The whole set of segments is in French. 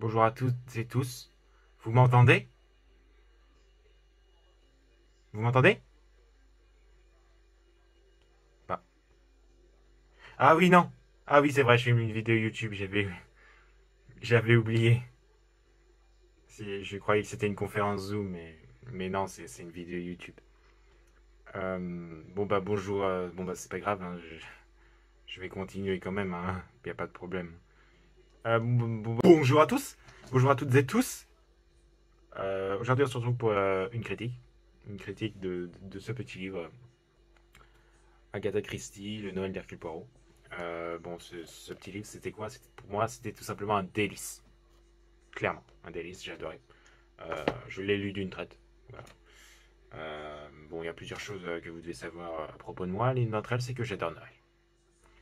Bonjour à toutes et tous. Vous m'entendez? Vous m'entendez? Pas. Ah oui, non. Ah oui, c'est vrai, je filme une vidéo YouTube, j'avais oublié. Je croyais que c'était une conférence Zoom, mais non, c'est une vidéo YouTube. Bon bah bonjour, bon bah c'est pas grave, hein, je vais continuer quand même, hein, y a pas de problème. Bonjour à tous, bonjour à toutes et tous. Aujourd'hui on se retrouve pour une critique de ce petit livre, Agatha Christie, Le Noël d'Hercule Poirot. Bon, ce petit livre, c'était quoi? Pour moi, c'était tout simplement un délice. Clairement, un délice, j'ai adoré. Je l'ai lu d'une traite. Voilà. Bon, il y a plusieurs choses que vous devez savoir à propos de moi. L'une d'entre elles, c'est que j'adore Noël.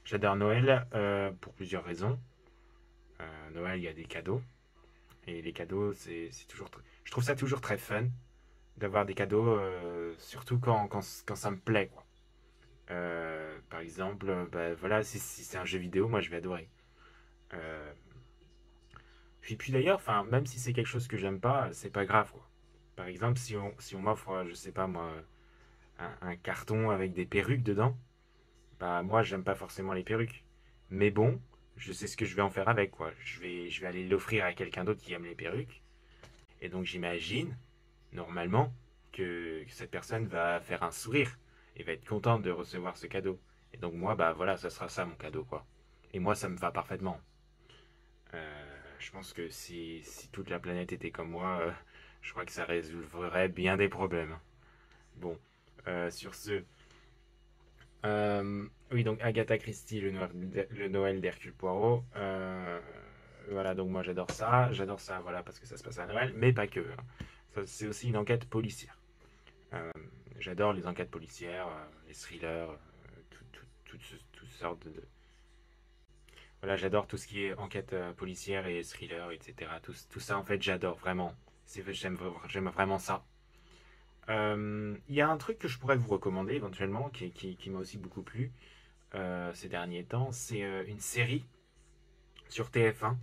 J'adore Noël pour plusieurs raisons. Noël, il y a des cadeaux. Et les cadeaux, c'est toujours. Je trouve ça toujours très fun d'avoir des cadeaux, surtout quand ça me plaît, quoi. Par exemple, bah, voilà, si c'est un jeu vidéo, moi je vais adorer. Euh, puis d'ailleurs, enfin, même si c'est quelque chose que j'aime pas, c'est pas grave, quoi. Par exemple, si on m'offre, je sais pas moi, un carton avec des perruques dedans, bah moi j'aime pas forcément les perruques. Mais bon, je sais ce que je vais en faire avec, quoi. Je vais aller l'offrir à quelqu'un d'autre qui aime les perruques. Et donc j'imagine, normalement, que cette personne va faire un sourire et va être contente de recevoir ce cadeau. Et donc moi, bah voilà, ça sera ça mon cadeau, quoi. Et moi, ça me va parfaitement. Je pense que si toute la planète était comme moi, je crois que ça résoudrait bien des problèmes. Bon, sur ce, oui, donc Agatha Christie, le Noël d'Hercule Poirot. Voilà, donc moi j'adore ça, voilà, parce que ça se passe à Noël, mais pas que, hein. C'est aussi une enquête policière. Euh, J'adore les enquêtes policières, les thrillers, toutes sortes de. Voilà, j'adore tout ce qui est enquête policière et thriller, etc. Tout ça, en fait, j'adore vraiment. J'aime vraiment ça. Il y a un truc que je pourrais vous recommander éventuellement, qui m'a aussi beaucoup plu ces derniers temps. C'est une série sur TF1.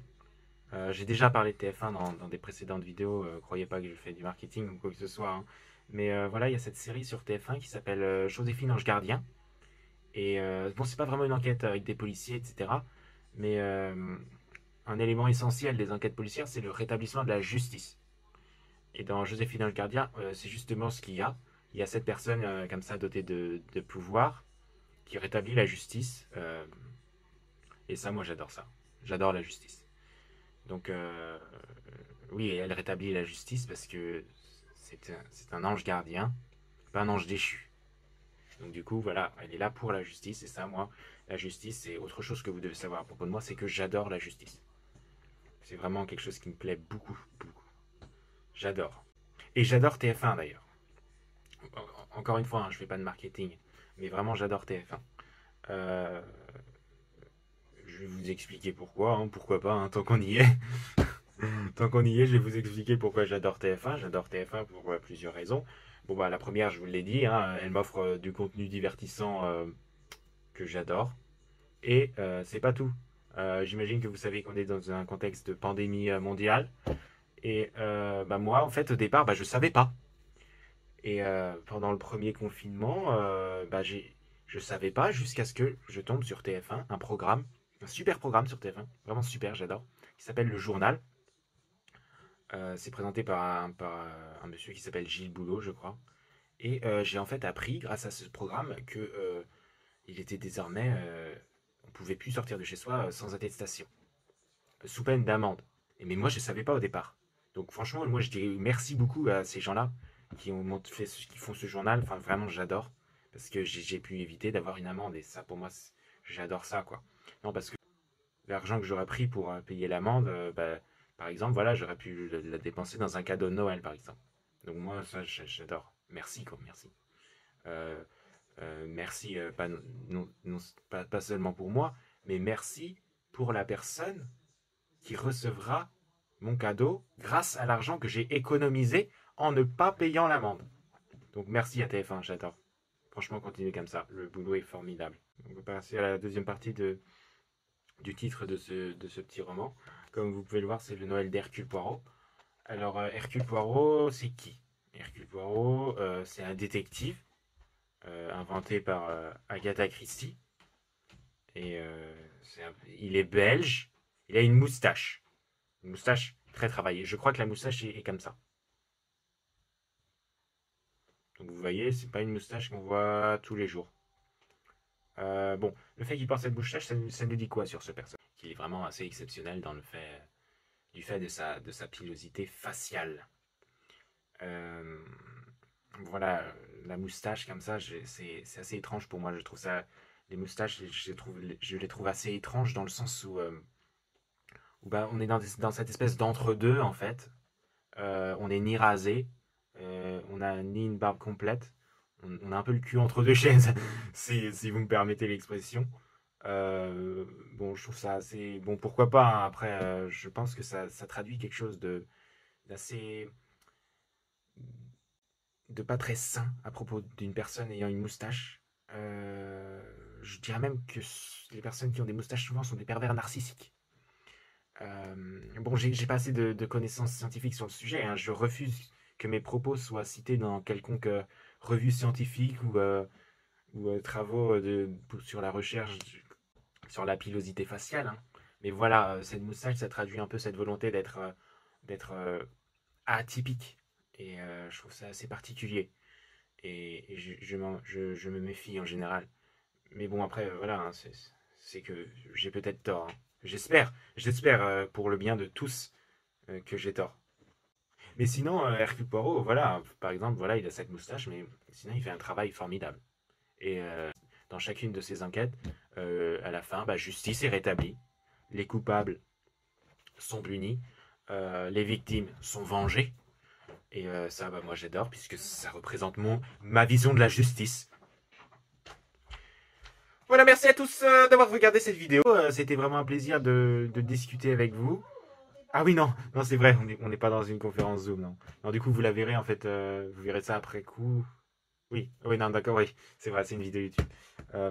J'ai déjà parlé de TF1 dans des précédentes vidéos. Croyez pas que je fais du marketing ou quoi que ce soit, hein. Mais voilà, il y a cette série sur TF1 qui s'appelle Joséphine Ange Gardien. Et bon, c'est pas vraiment une enquête avec des policiers, etc. Mais un élément essentiel des enquêtes policières, c'est le rétablissement de la justice. Et dans Joséphine Ange Gardien, c'est justement ce qu'il y a. Il y a cette personne comme ça dotée de pouvoir qui rétablit la justice. Et ça, moi, j'adore ça. J'adore la justice. Donc, oui, elle rétablit la justice parce que c'est un ange gardien, pas un ange déchu. Donc, du coup, voilà, elle est là pour la justice. Et ça, moi, la justice, c'est autre chose que vous devez savoir à propos de moi, c'est que j'adore la justice. C'est vraiment quelque chose qui me plaît beaucoup, beaucoup. J'adore. Et j'adore TF1 d'ailleurs. Encore une fois, hein, je fais pas de marketing, mais vraiment j'adore TF1. Euh, je vais vous expliquer pourquoi, hein, pourquoi pas, hein, tant qu'on y est. Tant qu'on y est, je vais vous expliquer pourquoi j'adore TF1. J'adore TF1 pour plusieurs raisons. Bon, bah, la première, je vous l'ai dit, hein, elle m'offre du contenu divertissant que j'adore. Et c'est pas tout. J'imagine que vous savez qu'on est dans un contexte de pandémie mondiale. Et bah, moi, en fait, au départ, bah, je savais pas. Et pendant le premier confinement, bah, je savais pas jusqu'à ce que je tombe sur TF1, un programme, un super programme sur TF1, vraiment super, j'adore, qui s'appelle Le Journal. C'est présenté par un monsieur qui s'appelle Gilles Boulot, je crois. Et j'ai en fait appris, grâce à ce programme, que il était désormais, on pouvait plus sortir de chez soi sans attestation, sous peine d'amende. Mais moi, je savais pas au départ. Donc franchement, moi, je dis merci beaucoup à ces gens-là qui font ce journal. Enfin, vraiment, j'adore parce que j'ai pu éviter d'avoir une amende. Et ça, pour moi, j'adore ça, quoi. Non, parce que l'argent que j'aurais pris pour payer l'amende, bah, par exemple, voilà, j'aurais pu la dépenser dans un cadeau de Noël, par exemple. Donc moi, ça, j'adore. Merci, quoi, merci. Euh, Merci, pas, non, non, pas seulement pour moi, mais merci pour la personne qui recevra mon cadeau grâce à l'argent que j'ai économisé en ne pas payant l'amende. Donc merci à TF1, j'adore. Franchement, continuez comme ça. Le boulot est formidable. On va passer à la deuxième partie du titre de ce petit roman. Comme vous pouvez le voir, c'est le Noël d'Hercule Poirot. Alors, Hercule Poirot, c'est qui? Hercule Poirot, c'est un détective inventé par Agatha Christie. Et il est belge. Il a une moustache. Une moustache très travaillée. Je crois que la moustache est comme ça. Donc vous voyez, c'est pas une moustache qu'on voit tous les jours. Bon, le fait qu'il porte cette moustache, ça nous dit quoi sur ce personnage? Qu'il est vraiment assez exceptionnel dans le fait, du fait de sa pilosité faciale. Euh, voilà, la moustache comme ça, c'est assez étrange pour moi. Je trouve ça, les moustaches, je les trouve assez étranges dans le sens où bah, on est dans cette espèce d'entre-deux en fait. On est ni rasé, on a ni une barbe complète. On a un peu le cul entre deux chaises, si vous me permettez l'expression. Bon, je trouve ça assez. Bon, pourquoi pas, hein. Après, je pense que ça traduit quelque chose d'assez. De pas très sain à propos d'une personne ayant une moustache. Je dirais même que les personnes qui ont des moustaches souvent sont des pervers narcissiques. Bon, j'ai pas assez de connaissances scientifiques sur le sujet, hein. Je refuse que mes propos soient cités dans quelconque revue scientifique ou travaux sur la recherche sur la pilosité faciale, hein. Mais voilà, cette moustache, ça traduit un peu cette volonté d'être atypique. Et je trouve ça assez particulier. Et je me méfie en général. Mais bon, après, voilà, hein, c'est que j'ai peut-être tort, hein. J'espère pour le bien de tous que j'ai tort. Mais sinon, Hercule Poirot, voilà, par exemple, voilà, il a cette moustache, mais sinon, il fait un travail formidable. Et dans chacune de ses enquêtes, à la fin, bah, justice est rétablie. Les coupables sont punis. Les victimes sont vengées. Et ça, bah, moi, j'adore, puisque ça représente ma vision de la justice. Voilà, merci à tous d'avoir regardé cette vidéo. C'était vraiment un plaisir de discuter avec vous. Ah oui, non, non, c'est vrai, on n'est pas dans une conférence Zoom, non. Non, du coup, vous la verrez, en fait, vous verrez ça après coup. Oui, oui, non, d'accord, oui, c'est vrai, c'est une vidéo YouTube.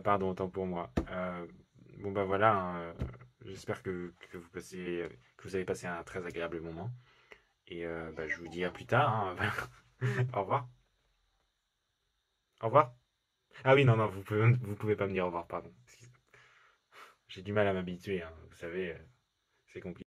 Pardon, autant pour moi. Bon, bah voilà, hein, j'espère que vous avez passé un très agréable moment. Et bah, je vous dis à plus tard, hein. Au revoir. Au revoir. Ah oui, non, non, vous pouvez pas me dire au revoir, pardon. J'ai du mal à m'habituer, hein. Vous savez, c'est compliqué.